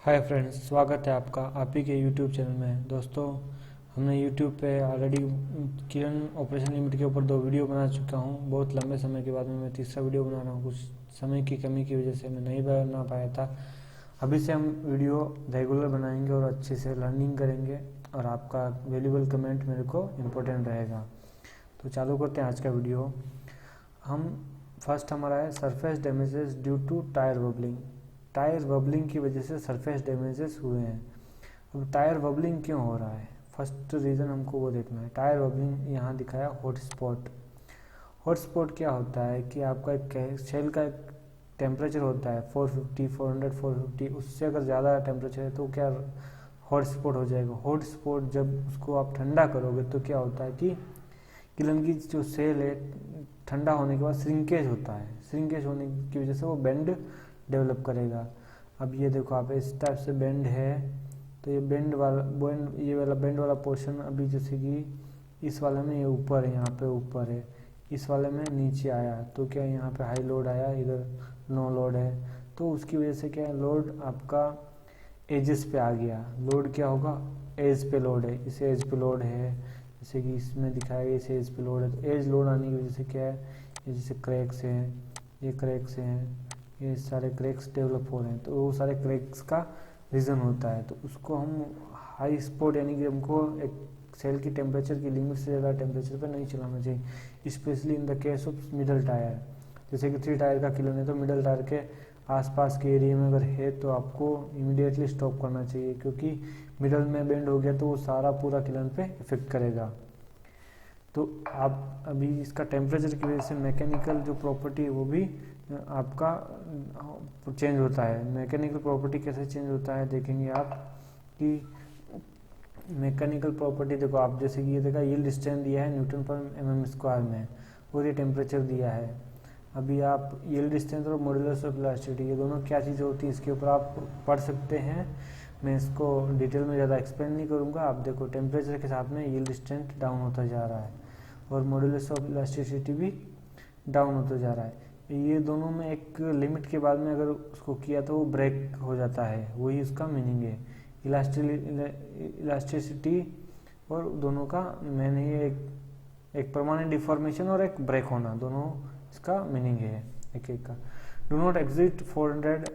Hi friends, स्वागत है आपका आप ही के यूट्यूब चैनल में। दोस्तों, हमने यूट्यूब पे ऑलरेडी किरण ऑपरेशन लिमिट के ऊपर 2 वीडियो बना चुका हूँ। बहुत लंबे समय के बाद में मैं तीसरा वीडियो बना रहा हूँ। कुछ समय की कमी की वजह से मैं नहीं बना पाया था। अभी से हम वीडियो रेगुलर बनाएंगे और अच्छे से लर्निंग करेंगे और आपका वैल्यूबल कमेंट मेरे को इम्पोर्टेंट रहेगा। तो चालू करते हैं आज का वीडियो। फर्स्ट हमारा है surface damages due to tyre bubbling. Tyre bubbling की वजह से सरफेस डैमेजेस हुए हैं। अब टायर बबलिंग क्यों हो रहा है, फर्स्ट रीज़न हमको वो देखना है। टायर बबलिंग यहाँ दिखाया हॉट स्पॉट। हॉट स्पॉट क्या होता है कि आपका एक सेल का एक टेम्परेचर होता है 450, 400, 450, उससे अगर ज़्यादा टेम्परेचर है तो क्या हॉट स्पॉट हो जाएगा। हॉट स्पॉट जब उसको आप ठंडा करोगे तो क्या होता है कि किलन की जो सेल है ठंडा होने के बाद श्रिंकेज होता है। श्रिंकेज होने की वजह से वो बेंड डेवलप करेगा। अब ये देखो आप इस टाइप से बेंड है, तो ये ये वाला बेंड वाला पोर्शन अभी जैसे कि इस वाले में ये ऊपर है, यहाँ पे ऊपर है, इस वाले में नीचे आया तो क्या यहाँ पे हाई लोड आया, इधर नो लोड है, तो उसकी वजह से क्या है लोड आपका एजेस पे आ गया। लोड क्या होगा, एज पे लोड है, इस एज पे लोड है, जैसे कि इसमें दिखाया गया इस एज पे लोड है। तो एज लोड आने की वजह से क्या है, ये जैसे क्रैक्स हैं, ये क्रैक्स हैं, ये सारे क्रैक्स डेवलप हो रहे हैं, तो वो सारे क्रैक्स का रीज़न होता है। तो उसको हम हाई स्पॉट यानी कि हमको एक सेल की टेम्परेचर की लिमिट से ज़्यादा टेम्परेचर पर नहीं चलाना चाहिए, specially in the case of middle tyre. जैसे कि 3 टायर का किलन है तो मिडल टायर के आसपास के एरिया में अगर है तो आपको इमीडिएटली स्टॉप करना चाहिए, क्योंकि मिडल में बेंड हो गया तो वो सारा पूरा किलन पे इफेक्ट करेगा। तो आप अभी इसका टेम्परेचर की वजह से मैकेनिकल जो प्रॉपर्टी है वो भी आपका चेंज होता है। मैकेनिकल प्रॉपर्टी कैसे चेंज होता है देखेंगे आप कि मैकेनिकल प्रॉपर्टी देखो आप, जैसे कि ये देखा यील्ड स्ट्रेंथ दिया है न्यूटन पर एमएम स्क्वायर में और ये टेम्परेचर दिया है। अभी आप यील्ड स्ट्रेंथ और मॉड्यूलस ऑफ इलास्टिसिटी ये दोनों क्या चीज़ होती है इसके ऊपर आप पढ़ सकते हैं। मैं इसको डिटेल में ज़्यादा एक्सप्लेन नहीं करूँगा। आप देखो टेम्परेचर के साथ में यील्ड स्ट्रेंथ डाउन होता जा रहा है और मॉड्यूलस ऑफ इलास्टिसिटी भी डाउन होता जा रहा है। ये दोनों में एक लिमिट के बाद में अगर उसको किया तो वो ब्रेक हो जाता है, वही उसका मीनिंग है। इलास्टिसिटी और दोनों का मैंने ये एक परमानेंट डिफॉर्मेशन और एक ब्रेक होना, दोनों इसका मीनिंग है एक एक का। Do not exit 400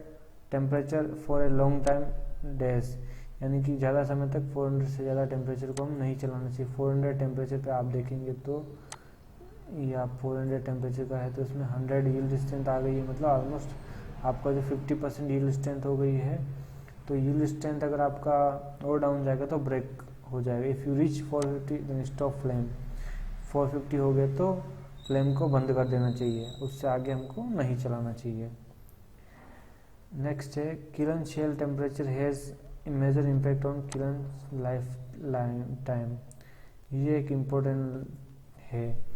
temperature for a long time days, यानी कि ज़्यादा समय तक 400 से ज़्यादा टेम्परेचर को हम नहीं चलाना चाहिए। 400 टेम्परेचर पे आप देखेंगे तो ये आप 400 टेम्परेचर का है तो इसमें 100 यील्ड स्ट्रेंथ आ गई है, मतलब ऑलमोस्ट आपका जो 50% यील्ड स्ट्रेंथ हो गई है। तो यील्ड स्ट्रेंथ अगर आपका और डाउन जाएगा तो ब्रेक हो जाएगा। If you reach 450 then stop flame. 450 हो गया तो फ्लेम को बंद कर देना चाहिए, उससे आगे हमको नहीं चलाना चाहिए। नेक्स्ट है kiln shell temperature has major impact on kiln life time. ये एक इम्पोर्टेंट है।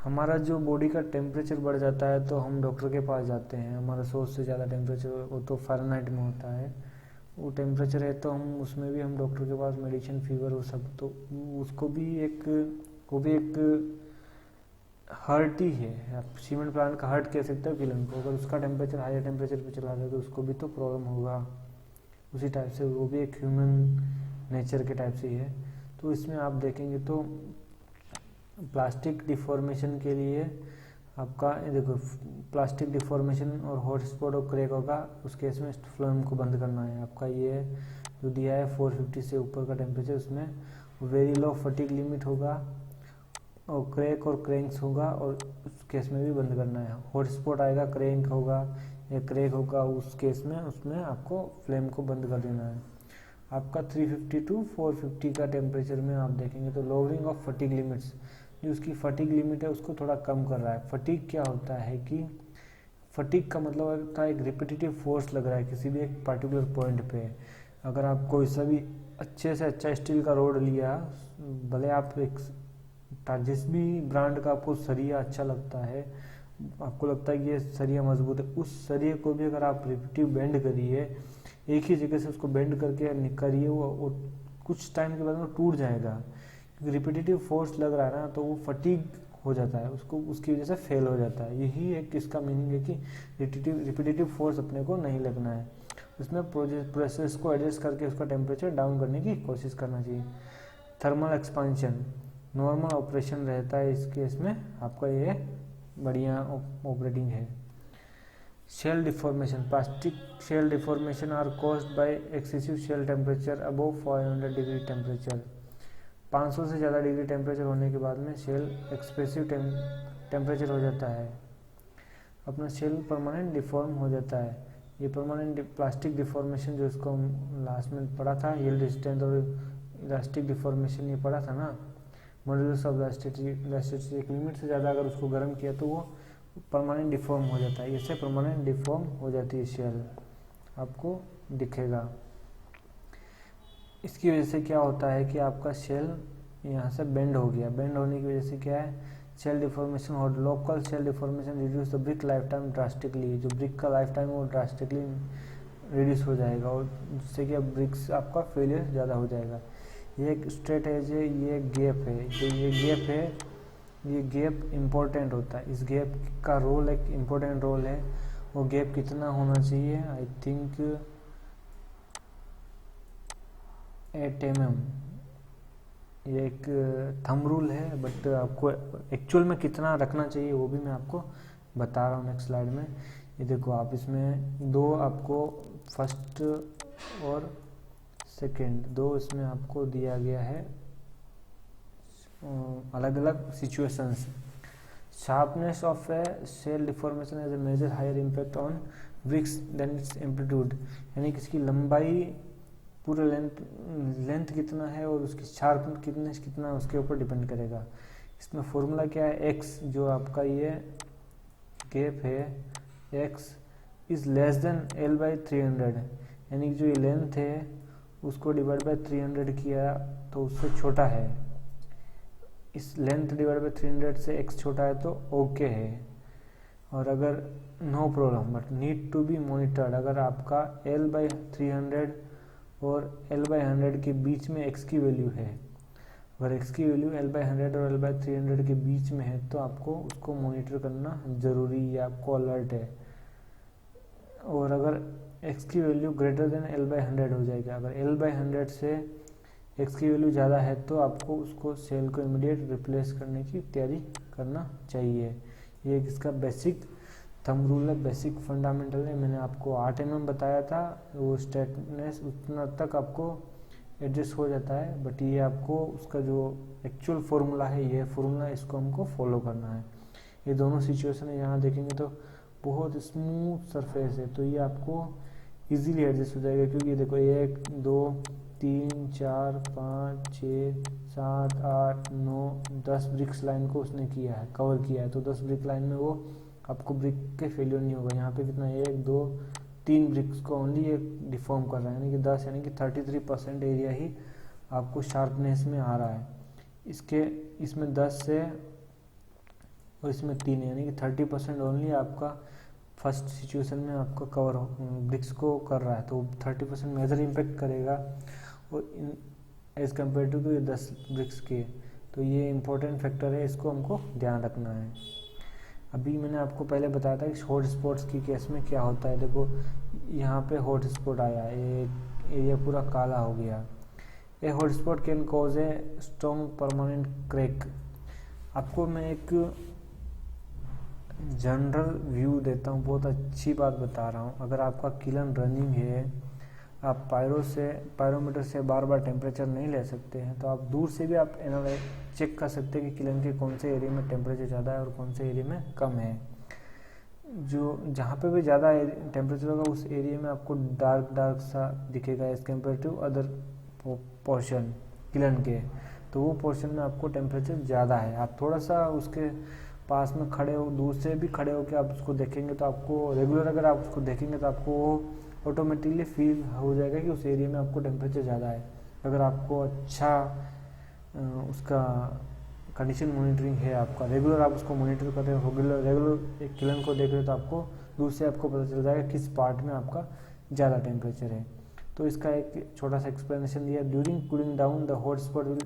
हमारा जो बॉडी का टेम्परेचर बढ़ जाता है तो हम डॉक्टर के पास जाते हैं। हमारा 100 से ज़्यादा टेम्परेचर, वो तो फ़ारेनहाइट में होता है, वो टेम्परेचर है तो हम उसमें भी हम डॉक्टर के पास मेडिसिन फीवर वो सब, तो उसको भी वो भी एक हर्ट ही है। आप सीमेंट प्लांट का हर्ट कह सकते हो किलन को। अगर उसका टेम्परेचर हायर टेम्परेचर पे चला जाए तो उसको भी तो प्रॉब्लम होगा। उसी टाइप से वो भी एक ह्यूमन नेचर के टाइप से ही है। तो इसमें आप देखेंगे तो प्लास्टिक डिफॉर्मेशन के लिए आपका देखो प्लास्टिक डिफॉर्मेशन और हॉट स्पॉट और क्रैक होगा, उस केस में फ्लेम को बंद करना है। आपका ये जो दिया है 450 से ऊपर का टेम्परेचर, उसमें वेरी लो फटीग लिमिट होगा और क्रैक और क्रैंक्स होगा और उस केस में भी बंद करना है। हॉट स्पॉट आएगा, क्रैंक होगा या क्रैक होगा, उस केस में उसमें आपको फ्लेम को बंद कर देना है। आपका 350 टू 450 का टेम्परेचर में आप देखेंगे तो लोअरिंग ऑफ फटीग लिमिट्स, जो उसकी फटीग लिमिट है उसको थोड़ा कम कर रहा है। फटीग क्या होता है कि फटीग का मतलब होता है एक रिपीटेटिव फोर्स लग रहा है किसी भी एक पर्टिकुलर पॉइंट पे। अगर आप कोई सा भी अच्छे से अच्छा स्टील का रोड लिया, भले आप एक जिस भी ब्रांड का आपको सरिया अच्छा लगता है, आपको लगता है कि ये सरिया मजबूत है, उस सरिये को भी अगर आप रिपीटिव बेंड करिए, एक ही जगह से उसको बेंड करके करिए, वो कुछ टाइम के बाद में टूट जाएगा, क्योंकि रिपीटेटिव फोर्स लग रहा है ना, तो वो फटीग हो जाता है, उसको उसकी वजह से फेल हो जाता है। यही एक इसका मीनिंग है कि रिपीटेटिव फोर्स अपने को नहीं लगना है। उसमें प्रोसेस को एडजस्ट करके उसका टेम्परेचर डाउन करने की कोशिश करना चाहिए। थर्मल एक्सपांशन नॉर्मल ऑपरेशन रहता है, इस केस में आपका ये बढ़िया ऑपरेटिंग है। Shell deformation plastic shell deformation are caused by excessive shell temperature above 500 degree temperature. 500 से ज़्यादा डिग्री टेम्परेचर होने के बाद में शेल एक्सप्रेसिव टेम्परेचर हो जाता है, अपना शेल परमानेंट डिफॉर्म हो जाता है। ये परमानेंट प्लास्टिक डिफॉर्मेशन जो इसको हम लास्ट में पढ़ा था, यील्ड स्ट्रेंथ और इलास्टिक डिफॉर्मेशन ये पढ़ा था ना, मॉड्यूलस ऑफ इलास्टिसिटी, एक लिमिट से ज़्यादा अगर उसको गर्म किया तो वो परमानेंट डिफॉर्म हो जाता है। इससे परमानेंट डिफॉर्म हो जाती है शेल, आपको दिखेगा। इसकी वजह से क्या होता है कि आपका शेल यहाँ से बेंड हो गया। बेंड होने की वजह से क्या है, शेल डिफॉर्मेशन और local shell deformation reduce the brick life time drastically. जो ब्रिक का लाइफ टाइम वो ड्रास्टिकली रिड्यूस हो जाएगा और जिससे कि ब्रिक्स आपका फेलियर ज़्यादा हो जाएगा। ये एक स्ट्रेट एज है, ये गैप है, जो ये गैप है, ये गैप इम्पोर्टेंट होता है। इस गैप का रोल एक इम्पोर्टेंट रोल है। वो गैप कितना होना चाहिए, आई थिंक 8 mm। ये एक थंब रूल है, बट आपको एक्चुअल में कितना रखना चाहिए वो भी मैं आपको बता रहा हूँ नेक्स्ट स्लाइड में। ये देखो आप, इसमें दो आपको फर्स्ट और सेकेंड दो इसमें आपको दिया गया है अलग अलग situations. Sharpness of a shell deformation as a major higher impact on bricks than its amplitude, यानी कि इसकी लंबाई पूरा लेंथ कितना है और उसकी शार्प कितना उसके ऊपर डिपेंड करेगा। इसमें फॉर्मूला क्या है, x जो आपका ये गैप है x is less than L/300, यानी कि जो ये लेंथ है उसको डिवाइड बाय 300 किया तो उससे छोटा है। इस लेंथ डिवाइड बाय 300 से x छोटा है तो ओके है। और अगर no problem but need to be monitored, अगर आपका L/300 और L/100 के बीच में x की वैल्यू है, अगर x की वैल्यू L/100 और L/300 के बीच में है तो आपको उसको मॉनिटर करना ज़रूरी है, आपको अलर्ट है। और अगर x की वैल्यू ग्रेटर देन L/100 हो जाएगा, अगर L/100 से x की वैल्यू ज़्यादा है तो आपको उसको सेल को इमीडिएट रिप्लेस करने की तैयारी करना चाहिए। ये इसका बेसिक थंब रूल है, बेसिक फंडामेंटल है। मैंने आपको 8 mm बताया था, वो स्ट्रेटनेस उतना तक आपको एडजस्ट हो जाता है, बट ये आपको उसका जो एक्चुअल फॉर्मूला है, ये फॉर्मूला इसको हमको फॉलो करना है। ये दोनों सिचुएशन है, यहाँ देखेंगे तो बहुत स्मूथ सरफेस है तो ये आपको इजीली एडजस्ट हो जाएगा, क्योंकि देखो 1 2 3 4 5 6 7 8 9 10 ब्रिक्स लाइन को उसने किया है, कवर किया है। तो 10 ब्रिक लाइन में वो आपको ब्रिक के फेलियर नहीं होगा। यहाँ पे कितना 1 2 3 ब्रिक्स को ओनली एक डिफॉर्म कर रहा है, यानी कि 10 यानी कि 33% एरिया ही आपको शार्पनेस में आ रहा है। इसमें 10 से और इसमें 3 यानी कि 30% ओनली आपका फर्स्ट सिचुएशन में आपका कवर ब्रिक्स को कर रहा है, तो 30% मेजर इम्पैक्ट करेगा और एज कम्पेयर टू 10 ब्रिक्स के। तो ये इम्पोर्टेंट फैक्टर है, इसको हमको ध्यान रखना है। अभी मैंने आपको पहले बताया था कि हॉट स्पॉट्स की केस में क्या होता है। देखो यहाँ पे हॉट स्पॉट आया, ये एरिया पूरा काला हो गया। ए hot spot can cause a strong permanent crack. आपको मैं एक जनरल व्यू देता हूँ, बहुत अच्छी बात बता रहा हूँ। अगर आपका किलन रनिंग है, आप पायरोमीटर से बार बार टेम्परेचर नहीं ले सकते हैं, तो आप दूर से भी आप एनालाइज चेक कर सकते हैं कि किलन के कौन से एरिया में टेम्परेचर ज़्यादा है और कौन से एरिया में कम है। जो जहाँ पे भी ज़्यादा टेम्परेचर होगा उस एरिया में आपको डार्क सा दिखेगा as compare to other portion kiln के, तो वो पोर्शन में आपको टेम्परेचर ज़्यादा है। आप थोड़ा सा उसके पास में खड़े हो, दूर से भी खड़े हो के आप उसको देखेंगे तो आपको रेगुलर अगर आप उसको देखेंगे तो आपको ऑटोमेटिकली फील हो जाएगा कि उस एरिया में आपको टेम्परेचर ज़्यादा है। अगर आपको अच्छा उसका कंडीशन मॉनिटरिंग है, आपका रेगुलर आप उसको मॉनिटर कर रहे हो, रेगुलर एक किलन को देख रहे हो, तो आपको दूर से आपको पता चल जाएगा किस पार्ट में आपका ज़्यादा टेम्परेचर है। तो इसका एक छोटा सा एक्सप्लेनेशन दिया। During cooling down the hot spot will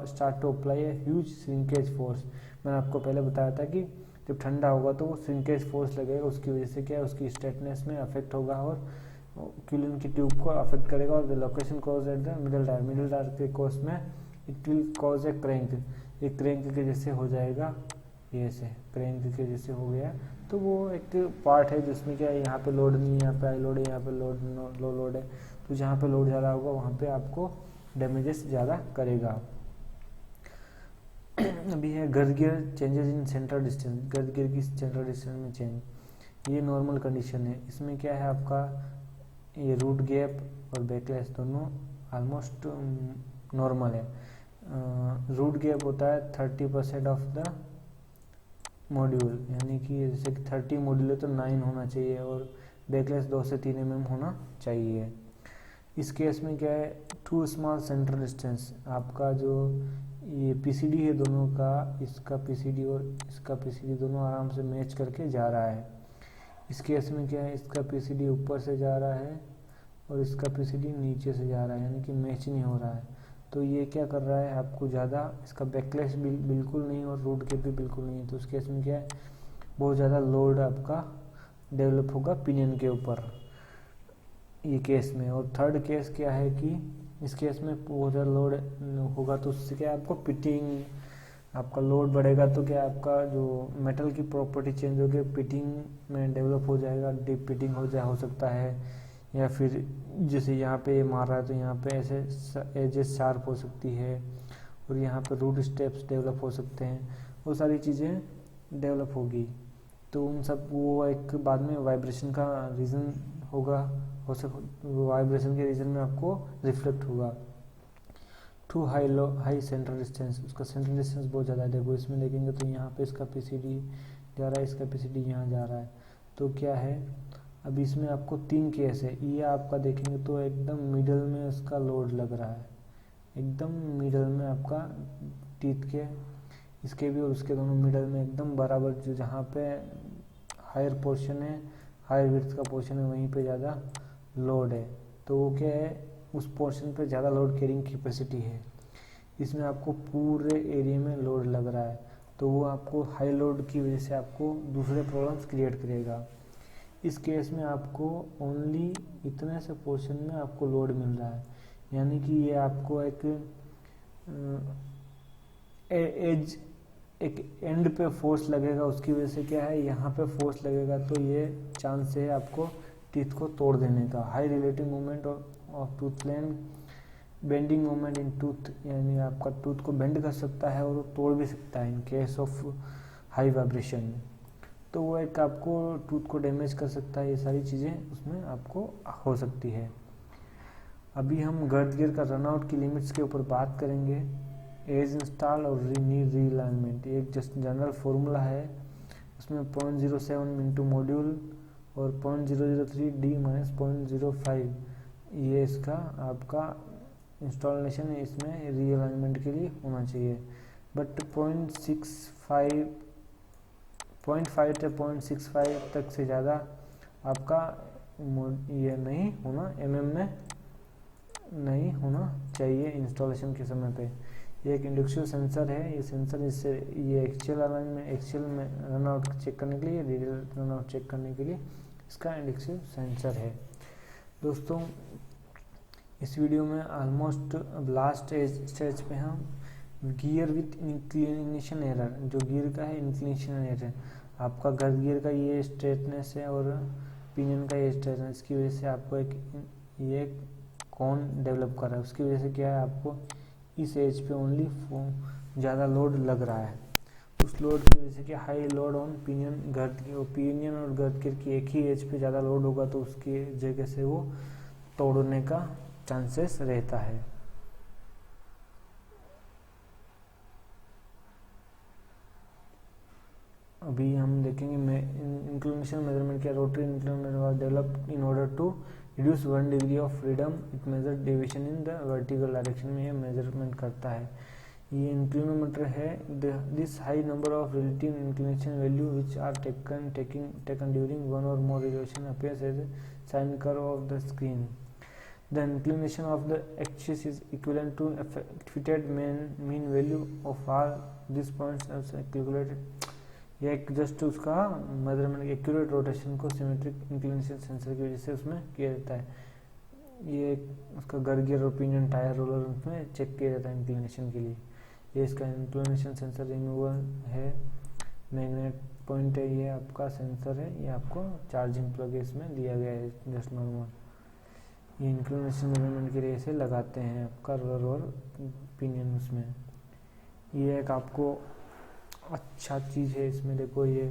start to apply a huge shrinkage force. मैंने आपको पहले बताया था कि जब ठंडा होगा तो वो श्रिंकेज फोर्स लगेगा, उसकी वजह से क्या है, उसकी स्ट्रेटनेस में अफेक्ट होगा और क्यूलिन की ट्यूब को अफेक्ट करेगा और the location cause at the middle tyre के कोर्स में it will cause A crank, ये क्रैंक के जैसे हो जाएगा, ये ऐसे क्रैंक के जैसे हो गया। तो वो एक पार्ट है जिसमें क्या है, यहाँ पे लोड नहीं है, यहाँ पे हाई लोड है, यहाँ पे लोड लो लोड है, तो जहाँ पे लोड ज़्यादा होगा वहाँ पे आपको डैमेजेस ज़्यादा करेगा। अभी है गर्द gear changes in central distance, गर्द गियर की सेंट्रल डिस्टेंस में चेंज, ये नॉर्मल कंडीशन है। इसमें क्या है आपका ये रूट गैप और बैकलैश दोनों ऑलमोस्ट नॉर्मल है। रूट गैप होता है 30% ऑफ द मॉड्यूल, यानी कि जैसे कि 30 मॉड्यूल है तो 9 होना चाहिए, और बैकलैश 2 से 3 mm होना चाहिए। इस केस में क्या है, टू स्मॉल सेंट्रल डिस्टेंस, आपका जो ये पीसीडी है दोनों का, इसका पीसीडी और इसका पीसीडी दोनों आराम से मैच करके जा रहा है। इस केस में क्या है, इसका पीसीडी ऊपर से जा रहा है और इसका पीसीडी नीचे से जा रहा है, यानी कि मैच नहीं हो रहा है। तो ये क्या कर रहा है, आपको ज़्यादा इसका बैकलैश बिल्कुल नहीं और रूट गैप भी बिल्कुल नहीं है। तो उस केस में क्या है, बहुत ज़्यादा लोड आपका डेवलप होगा पिनियन के ऊपर, ये केस में। और थर्ड केस क्या है कि इस केस में बहुत ज़्यादा लोड होगा तो उससे क्या आपको पिटिंग, आपका लोड बढ़ेगा तो क्या आपका जो मेटल की प्रॉपर्टी चेंज होगी, पिटिंग में डेवलप हो जाएगा, डीप पिटिंग हो सकता है, या फिर जैसे यहाँ पे मार रहा है तो यहाँ पे ऐसे एजेस शार्प हो सकती है, और यहाँ पे रूट स्टेप्स डेवलप हो सकते हैं, वो सारी चीज़ें डेवलप होगी। तो उन सब वो एक बाद में वाइब्रेशन का रीज़न होगा, वाइब्रेशन के रीजन में आपको रिफ्लेक्ट होगा। टू हाई सेंट्रल डिस्टेंस, उसका सेंट्रल डिस्टेंस बहुत ज़्यादा है। देखो इसमें देखेंगे तो यहाँ पे इसका पीसीडी जा रहा है, इसका पीसीडी यहाँ जा रहा है, तो क्या है अभी इसमें आपको 3 केस है। ये आपका देखेंगे तो एकदम मिडल में उसका लोड लग रहा है, एकदम मिडल में आपका टीथ के, इसके भी और उसके दोनों मिडल में एकदम बराबर, जो जहाँ पे हायर पोर्शन है, हायर विड्थ का पोर्शन है, वहीं पे ज़्यादा लोड है। तो वो क्या है, उस पोर्शन पे ज़्यादा लोड कैरिंग कैपेसिटी है, इसमें आपको पूरे एरिया में लोड लग रहा है, तो वो आपको हाई लोड की वजह से आपको दूसरे प्रॉब्लम्स क्रिएट करेगा। इस केस में आपको ओनली इतने से पोर्शन में आपको लोड मिल रहा है, यानी कि ये आपको एक एंड पे फोर्स लगेगा, उसकी वजह से क्या है यहाँ पे फोर्स लगेगा, तो ये चांस है आपको टीथ को तोड़ देने का। High relative movement of tooth plane, bending movement in tooth, यानी आपका टूथ को बेंड कर सकता है और वो तोड़ भी सकता है in case of high vibration. तो वो एक आपको टूथ को डैमेज कर सकता है, ये सारी चीज़ें उसमें आपको हो सकती है। अभी हम गर्द गियर का रनआउट की लिमिट्स के ऊपर बात करेंगे। एज इंस्टॉल और नी रीअलाइनमेंट, एक जस्ट जनरल फॉर्मूला है, उसमें 0.07 इंटू मॉड्यूल और 0.003 डी माइनस 0.05, ये इसका आपका इंस्टॉलेशन है, इसमें रीअलाइनमेंट के लिए होना चाहिए। बट 0.5 से 0.65 तक से ज़्यादा आपका ये नहीं होना, mm में नहीं होना चाहिए इंस्टॉलेशन के समय पे। ये एक इंडक्टिव सेंसर है, ये सेंसर इससे ये एक्चुअल में रनआउट चेक करने के लिए, रियल रनआउट चेक करने के लिए इसका इंडक्टिव सेंसर है। दोस्तों इस वीडियो में ऑलमोस्ट लास्ट स्टेज पे हम गियर विथ इंक्लिनेशन एरर, जो गियर का है इंक्लिनेशन एरर, आपका गर्द गियर का ये स्ट्रेटनेस है और पिनियन का ये स्ट्रेटनेस, इसकी वजह से आपको ये कौन डेवलप कर रहा है, उसकी वजह से क्या है आपको इस एज पे ओनली ज़्यादा लोड लग रहा है। उस लोड की वजह से क्या high load on pinion pinion और गर्द गियर की एक ही एज पे ज़्यादा लोड होगा, तो उसकी जगह से वो तोड़ने का चांसेस रहता है। अभी हम देखेंगे इंक्लिनेशन मेजरमेंट क्या, rotary inclination was developed in order to reduce 1 degree of freedom, it measure deviation in the vertical direction में, ये मेजरमेंट करता है। ये इंक्लिनोमीटर है, this high number of relative inclination value which are taken during one or more revolution appears as a sine curve of the screen. The inclination of the axis is equivalent to fitted mean value of all these points as calculated. ये एक just उसका measurement accurate rotation को symmetric inclination sensor की वजह से उसमें किया जाता है। ये उसका गर गियर और पिनियन टायर रोलर उसमें चेक किया जाता है इंक्लिनेशन के लिए। ये इसका इंक्लिनेशन सेंसर रिमूवर है, मैग्नेट पॉइंट है, ये आपका सेंसर है, ये आपको चार्जिंग प्लग इसमें दिया गया है जस्ट नॉर्मल। ये इंक्लिनेशन मेजरमेंट के लिए इसे लगाते हैं आपका रोलर और पिनियन उसमें। ये एक आपको अच्छा चीज़ है इसमें। देखो ये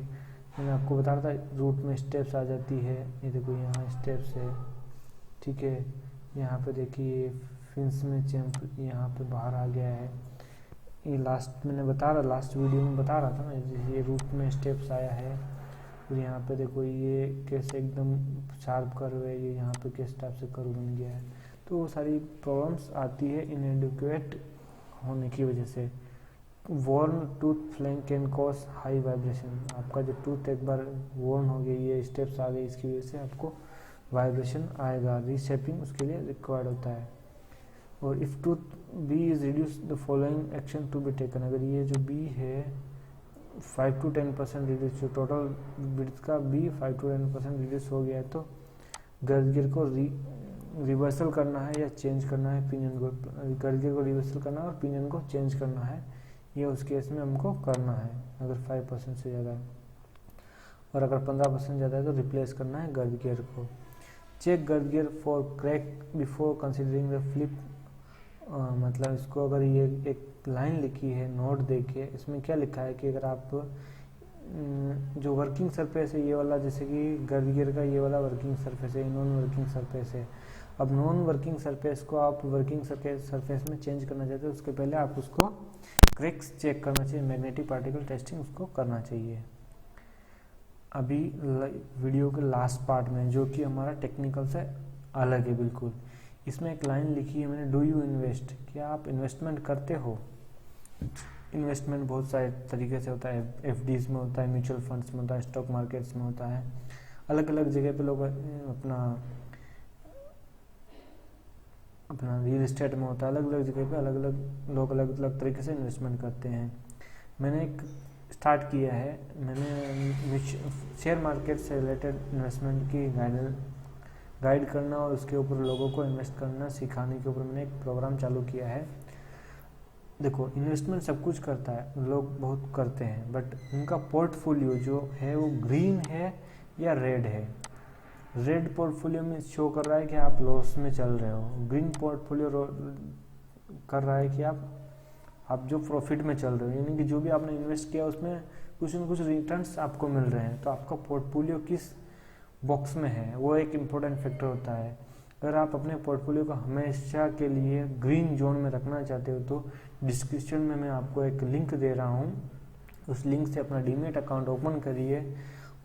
मैंने आपको बता रहा था रूट में स्टेप्स आ जाती है, ये देखो यहाँ स्टेप्स है, ठीक है। यहाँ पे देखिए फिंस में चैम्प यहाँ पे बाहर आ गया है। ये लास्ट मैंने लास्ट वीडियो में बता रहा था ना, ये रूट में स्टेप्स आया है। और यहाँ पे देखो ये कैसे एकदम शार्प कर्व है, ये यहाँ पे किस टाइप से कर्व बन गया है। तो वो सारी प्रॉब्लम्स आती है इनएडिक्वेट होने की वजह से। Worn tooth flank can cause high vibration. आपका जो टूथ एक बार वॉर्न हो गई, ये स्टेप्स आ गई, इसकी वजह से आपको वाइब्रेशन आएगा। रीशेपिंग उसके लिए रिक्वायर्ड होता है। और if tooth B is reduce the following action to be taken. अगर ये जो बी है 5 to 10% रिड्यूस, जो टोटल ब्रिथ का बी 5 to 10% रिड्यूस हो गया है, तो गर्ज गियर को रिवर्सल करना है या चेंज करना है पिनियन को। गर्ज गियर को रिवर्सल करना है और पिनियन को चेंज करना है, ये उस केस में हमको करना है अगर 5% से ज़्यादा है। और अगर 15% ज़्यादा है तो रिप्लेस करना है गर्ज गियर को। चेक गर्ज gear for crack before considering the flip. मतलब इसको अगर ये एक लाइन लिखी है नोट देखिए, इसमें क्या लिखा है कि अगर आप जो वर्किंग सरफेस है ये वाला, जैसे कि गर्ज गियर का ये वाला वर्किंग सरफेस है, नॉन वर्किंग सरफेस है। अब नॉन वर्किंग सरफेस को आप वर्किंग सरफेस में चेंज करना चाहते हो, उसके पहले आप उसको क्रैक्स चेक करना चाहिए, मैग्नेटिक पार्टिकल टेस्टिंग उसको करना चाहिए। अभी वीडियो के लास्ट पार्ट में, जो कि हमारा टेक्निकल से अलग है बिल्कुल, इसमें एक लाइन लिखी है मैंने, डू यू इन्वेस्ट। क्या आप इन्वेस्टमेंट करते हो? इन्वेस्टमेंट बहुत सारे तरीके से होता है, एफडीज में होता है, म्यूचुअल फंड्स में होता है, स्टॉक मार्केट्स में होता है। अलग अलग जगह पे लोग अपना रियल एस्टेट में होता है, अलग अलग जगह पे अलग अलग लोग अलग अलग तरीके से इन्वेस्टमेंट करते हैं। मैंने एक स्टार्ट किया है, मैंने शेयर मार्केट से रिलेटेड इन्वेस्टमेंट की गाइड करना और उसके ऊपर लोगों को इन्वेस्ट करना सिखाने के ऊपर मैंने एक प्रोग्राम चालू किया है। देखो इन्वेस्टमेंट सब कुछ करता है, लोग बहुत करते हैं, बट उनका पोर्टफोलियो जो है वो ग्रीन है या रेड है। रेड पोर्टफोलियो में शो कर रहा है कि आप लॉस में चल रहे हो, ग्रीन पोर्टफोलियो कर रहा है कि आप जो प्रॉफिट में चल रहे हो, यानी कि जो भी आपने इन्वेस्ट किया उसमें कुछ न कुछ रिटर्न्स आपको मिल रहे हैं। तो आपका पोर्टफोलियो किस बॉक्स में है वो एक इम्पोर्टेंट फैक्टर होता है। अगर आप अपने पोर्टफोलियो को हमेशा के लिए ग्रीन जोन में रखना चाहते हो तो डिस्क्रिप्शन में मैं आपको एक लिंक दे रहा हूँ, उस लिंक से अपना डीमेट अकाउंट ओपन करिए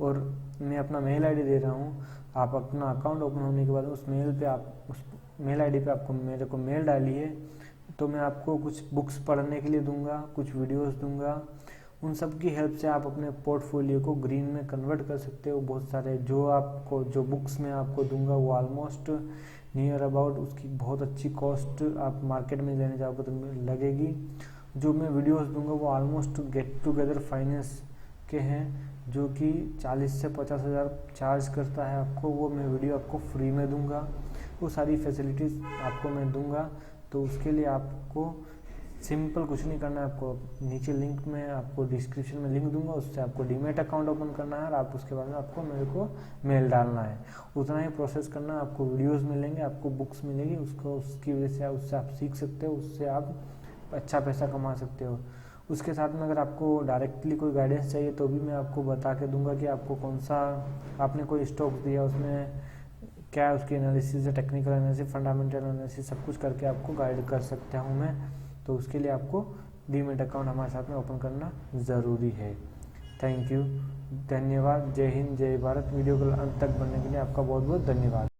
और मैं अपना मेल आईडी दे रहा हूँ। आप अपना अकाउंट ओपन होने के बाद उस मेल आईडी पे आपको मेरे को मेल डालिए, तो मैं आपको कुछ बुक्स पढ़ने के लिए दूंगा, कुछ वीडियोस दूंगा। उन सब की हेल्प से आप अपने पोर्टफोलियो को ग्रीन में कन्वर्ट कर सकते हो। बहुत सारे जो बुक्स मैं आपको दूंगा वो ऑलमोस्ट नियर अबाउट उसकी बहुत अच्छी कॉस्ट आप मार्केट में लेने जाओगे तो लगेगी। जो मैं वीडियोस दूंगा वो ऑलमोस्ट गेट टुगेदर फाइनेंस के हैं, जो कि 40 से 50 हज़ार चार्ज करता है आपको। वो मैं वीडियो आपको फ्री में दूंगा, वो सारी फैसिलिटीज़ आपको मैं दूंगा। तो उसके लिए आपको सिंपल कुछ नहीं करना है, आपको नीचे लिंक में आपको डिस्क्रिप्शन में लिंक दूंगा, उससे आपको डीमेट अकाउंट ओपन करना है और आप उसके बाद में आपको मेरे को मेल डालना है। उतना ही प्रोसेस करना है। आपको वीडियोस मिलेंगे, आपको बुक्स मिलेगी, उसकी वजह से उससे आप सीख सकते हो, उससे आप अच्छा पैसा कमा सकते हो। उसके साथ में अगर आपको डायरेक्टली कोई गाइडेंस चाहिए तो भी मैं आपको बता के दूंगा कि आपको कौन सा, आपने कोई स्टॉक दिया उसमें क्या है, उसकी एनालिसिस है, टेक्निकल एनालिसिस, फंडामेंटल एनालिसिस, सब कुछ करके आपको गाइड कर सकता हूँ मैं। तो उसके लिए आपको डीमेट अकाउंट हमारे साथ में ओपन करना ज़रूरी है। थैंक यू, धन्यवाद। जय हिंद, जय भारत। वीडियो को अंत तक बनने के लिए आपका बहुत बहुत धन्यवाद।